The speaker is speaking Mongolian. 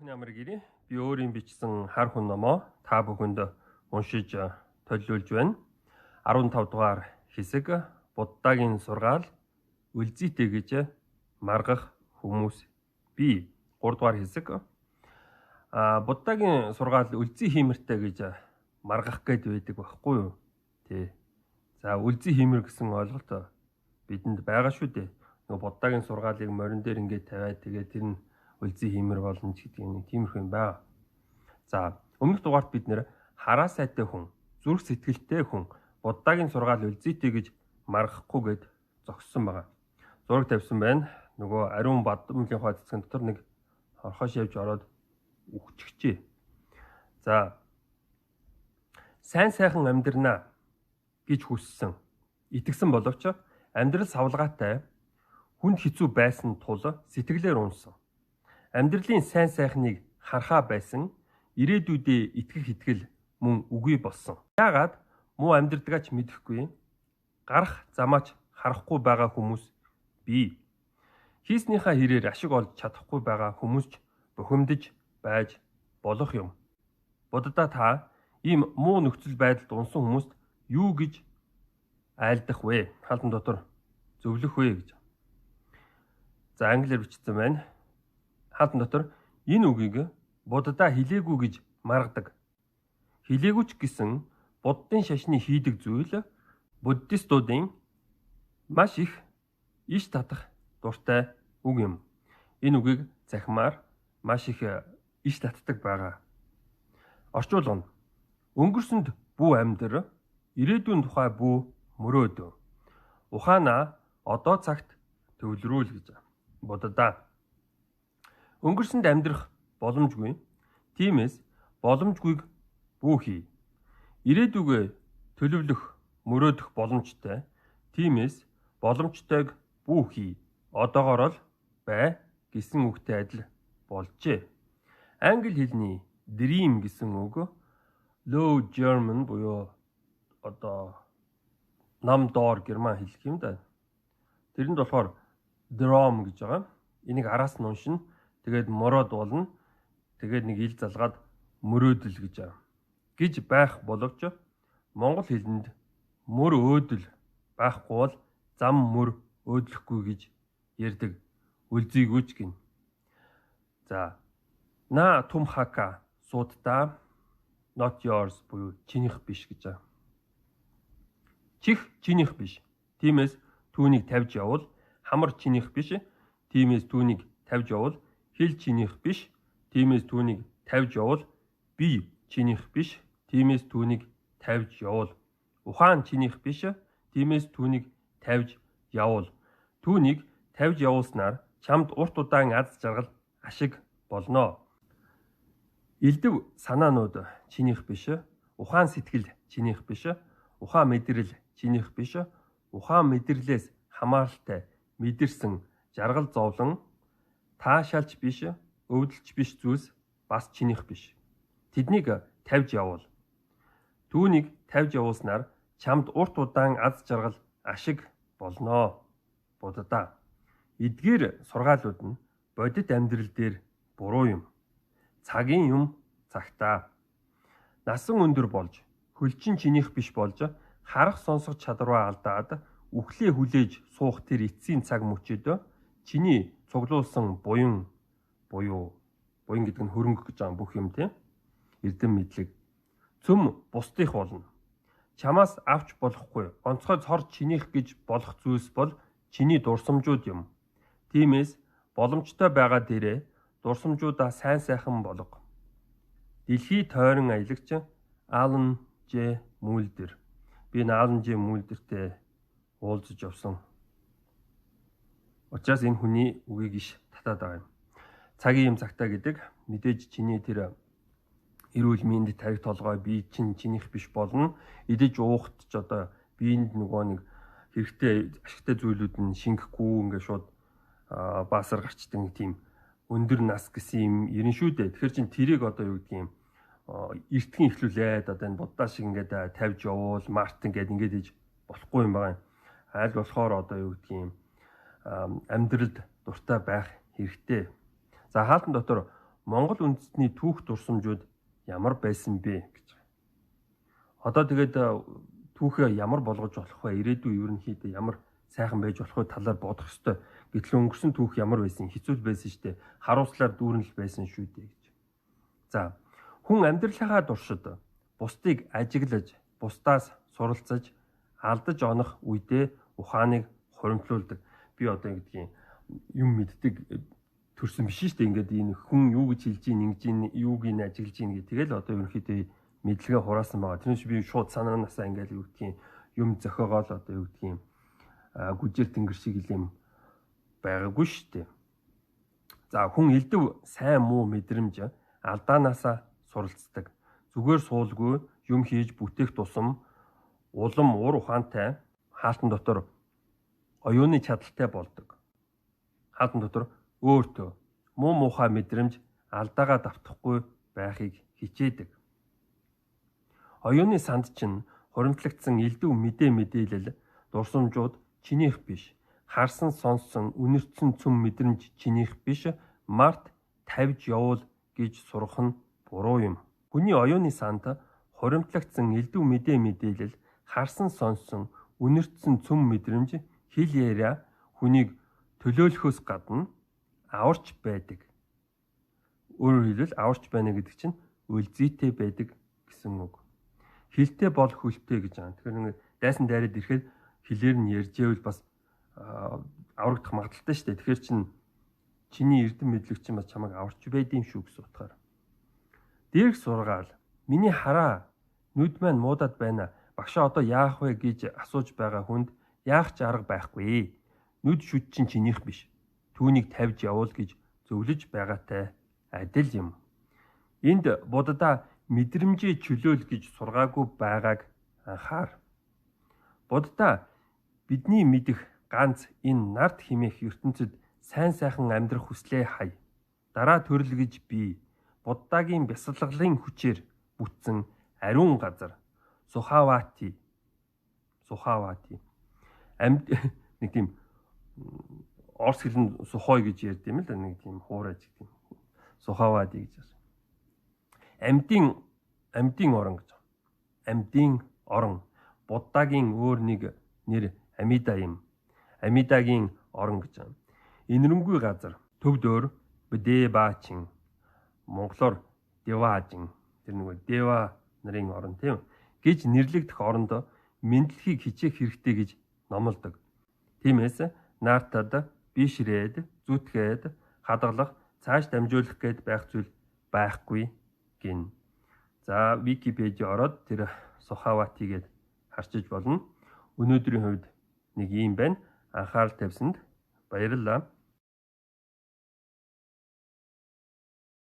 бүхний амар гэрээ би өөрийн бичсэн хар хүн номоо та бүхэнд уншиж төлөвлөж байна. 15 дугаар хэсэг Буддагийн сургаал үлзийтэй гэж маргах хүмүүс би 3 дугаар хэсэг Буддагийн сургаал үлзий хиймэртэй гэж маргах гээд байдаг байхгүй юу? Тий. За үлзий хиймэр гэсэн ойлголт бидэнд байгаа шүү дээ. Нөгөө Буддагийн сургаалыг морин дээр ингээд тавиад тэгээд тэр нь үлзий хиймэр болно ч гэдэг нэг тиймэрхүү юм байна. За өмнөх дугаарт бид нэр хараа сайтай хүн, зүрх сэтгэлтэй хүн Буддагийн сургаал үлзийтэй гэж маргахгүй гэд зогссон байгаа. Зураг тавьсан байна. Нөгөө ариун бадамлынхаа цэцгэн дотор нэг хорхош явж ороод үхчихжээ. За сайн сайхан амьдрнаа гэж хүссэн, итгэсэн боловч амьдрал савлгаатай хүнд хэцүү байсан тул сэтгэлээр унсан. Амьдралын сайн сайхныг харахаа байсан ирээдүйдээ итгэх итгэл мөн үгүй болсон. Яагаад муу амьдрдагаач мэдэхгүй, гарах замаач харахгүй байгаа хүмүүс бий. Хийснийхаа хэрээр ашиг олж чадахгүй байгаа хүмүүс ч бухимдаж байж болох юм. Буддаа та ийм муу нөхцөл байдалд унсан хүмүүст юу гэж айлдах вэ? Хаалтан дотор зөвлөх вэ гэж. За англиар бичсэн байна. Хаалтан дотор энэ үгийг Буддаа хэлээгүй гэж маргадаг. Хэлээгүй ч гэсэн Буддын шашны хийдэг зүйл буддистуудын маш их иш татах дуртай үг юм. Энэ үгийг захимаар маш их иш татдаг байгаа. Орчуулгана. Өнгөрсөнд бүү амьдр, ирээдүйн тухай бүү мөрөөд. Ухаанаа одоо цагт төвлөрүүл гэж. Буддаа өнгөрсөнд амьдрах боломжгүй. Тиймээс боломжгүйг бүү хий. Ирээдүгөө төлөвлөх, мөрөөдөх боломжтой. Тиймээс боломжтойг бүү хий. Одоогоор л бай гэсэн үгтэй адил болжээ. Англи хэлний dream гэсэн үг Low German буюу одоо нам доор герман хэл юм да. Тэрэнд болохоор drum гэж байгаа. Энийг араас нь уншина. Тэгээд мороод болно. Тэгээд нэг ил залгаад мөрөөдөл гэж байх боловч монгол хэлэнд мөр өөдөл байхгүй бол зам мөр өөдлөхгүй гэж ярьдаг. Үлзийгүйч гин. За на тум хака суудаа not yours буюу чинийх биш гэж. Чих чинийх биш. Тиймээс түүнийг тавьж явуул. Хамар чинийх биш. Тиймээс түүнийг тавьж явуул. Хил чинийх биш. Тиймээс түүнийг тавьж явуул. Бие чинийх биш. Тиймээс түүнийг тавьж явуул. Ухаан чинийх биш. Тиймээс түүнийг тавьж явуул. Түүнийг тавьж явуулснаар чамд урт удаан аз жаргал ашиг болно. Илдэв санаанууд чинийх биш. Ухаан сэтгэл чинийх биш. Ухаан мэдрэл чинийх биш. Ухаан мэдрэлээс хамааралтай мэдэрсэн жаргал зовлон таашаалч биш, өвдөлч биш зүйлс бас чинийх биш. Тэднийг тавьж явуул. Түүнийг тавьж явуулснаар чамд урт удаан аз жаргал ашиг болно. Буддаа. Эдгээр сургаалууд нь бодит амьдрал дээр буруу юм. Цагийн юм цагтаа. Насан өндөр болж, хөлчин чинийх биш болж, харах сонсох чадвараа алдаад, үхлээ хүлээж суух тэр эцсийн цаг мөчөд чиний цуглуулсан буян гэдэг нь хөрөнгө гэж байгаа бүх юм тийм. Эрдэм мэдлэг цөм бусдых болно. Чамаас авч болохгүй. Онцгой цор чинийх гэж болох зүйлс бол чиний дурсамжууд юм. Тиймээс боломжтой байгаа дээрээ дурсамжуудаа сайн сайхан болго. Дэлхий тойрон аялагч Алан Ж. Мүүлдер. Би Алан Ж. Мүүлдертэй уулзаж явсан. Учираас энэ хүний үгийг иш татаад байгаа юм. Цагийн юм цагтаа гэдэг мэдээж чиний тэр эрүүл мэнд тарих толгой би чинийх биш болно. Идэж уухт ч одоо биеинд нөгөө нэг хэрэгтэй ашигтай зүйлүүд нь шингэхгүй ингээд шууд баасар гарчдаг тийм өндөр нас гэсэн юм ерэн шүү дээ. Тэгэхээр чин тэрийг одоо юу гэдэг юм эртхэн ихлүүлээд одоо энэ буддаа шиг ингээд тавьж явуул мартин гэдэг ингээд иж болохгүй юм байна. Аль болохоор одоо юу гэдэг юм амьдралд дуртай байх хэрэгтэй. За хаалтан дотор Монгол үндэстний түүх дурсамжууд ямар байсан бэ гэж. Одоо тэгээд түүхээ ямар болгож болох вэ? Ирээдүйн ерөнхийдөө ямар сайхан байж болох вэ талаар бодох ёстой. Гэтэл өнгөрсөн түүх ямар байсан? Хэцүү байсан шүү дээ. Харуулслаар дүүрэнэл байсан шүү дээ гэж. За, хүн амьдралынхаа туршид бусдыг ажиглаж, бусдаас суралцаж, алдаж онох үедээ ухааныг хуримтлуулдаг. Би одоо ингэдгийн юм мэддэг төрсөн биш шүү дээ. Ингээд энэ хүн юу гэж хэлж ийн, ингэж ийн, юуг ин ажиглаж ийн гэх тэгэл одоо ерөнхийдөө мэдлэгээ хураасан байгаа. Тэрнээс би шууд санаанаасаа ингээд юу гэдгийг юм зохиогоол одоо юу гэдгийг гүжээр тэнгэр шиг юм байгаагүй шүү дээ. За, хүн элдв сайн муу мэдрэмж алдаанаасаа суралцдаг. Зүгээр суулгүй юм хийж бүтээх тусам улам ур ухаантай, хаалтан дотор оюуны чадaltaй болдог. Хаалтан дотор өөртөө муу муухай мэдрэмж алдаагаа давтахгүй байхыг хичээдэг. Оюуны санд чинь хуримтлагдсан элдв мэдээлэл дурсамжууд чинийх биш. Харсан сонссон үнэртсэн цөм мэдрэмж чинийх биш. Март тавьж явуул гэж сурах нь буруу юм. Хүний оюуны санд хуримтлагдсан элдв мэдээлэл, харсан сонссон үнэртсэн цөм мэдрэмж хэл яриа хүнийг төлөөлөхөөс гадна аварч байдаг. Өөрөөр хэлбэл аварч байна гэдэг чинь үлзийтэй байдаг гэсэн үг. Хилтэй бол хөлтэй гэж байгаа. Тэгэхээр нэг дайсан дайраад ирэхэд хэлээр нь ярьжээвэл бас аврагдах магадaltaй шүү дээ. Тэгэхээр чиний эрдэм мэдлэг чинь бас чамайг аварч байдığım шүү гэсэн утгаар. Дээрх сургаал. Миний хараа нүд маань муудаад байна. Багшаа одоо яах вэ гэж асууж байгаа хүнд яах ч арга байхгүй. Нүд шүд чинь чинийх биш. Түүнийг тавьж явуул гэж зөвлөж байгаатай адил юм. Энд буддаа мэдрэмжээ чөлөөл гэж сургаагүй байгааг анхаар. Буддаа бидний мэдэх ганц энэ нарт химэх ертөнцид сайн сайхан амьдрах хүслээ хай. Дараа төрөл гэж би Буддагийн бясалгалын хүчээр бүтсэн ариун газар Сухавати. Нэг тийм орс хэлэнд сухой гэж ярьд юм л да, нэг тийм хуурайж гэдэг юм. Сухавати гэж байна. Амьдын орон гэж. Амьдын орон. Буддагийн өөр нэг нэр Амида юм. Амидагийн орон гэж байна. Инэрэмгүй газар. Төвд өөр Бдебачин. Монголоор Деважин. Тэр нөгөө Дева нарын орон тийм гэж нэрлэгдэх оронд мэдлэгийг хичээх хэрэгтэй гэж номлодог. Тиймээс наартад бишрээд, зүтгээд, хадгалах, цааш дамжуулах гээд байх зүйл байхгүй гин. За, Википедиа ороод тэр Сухаватигээд харчиж болно. Өнөөдрийн хувьд нэг юм байна. Анхаарал тавьсанд баярлалаа.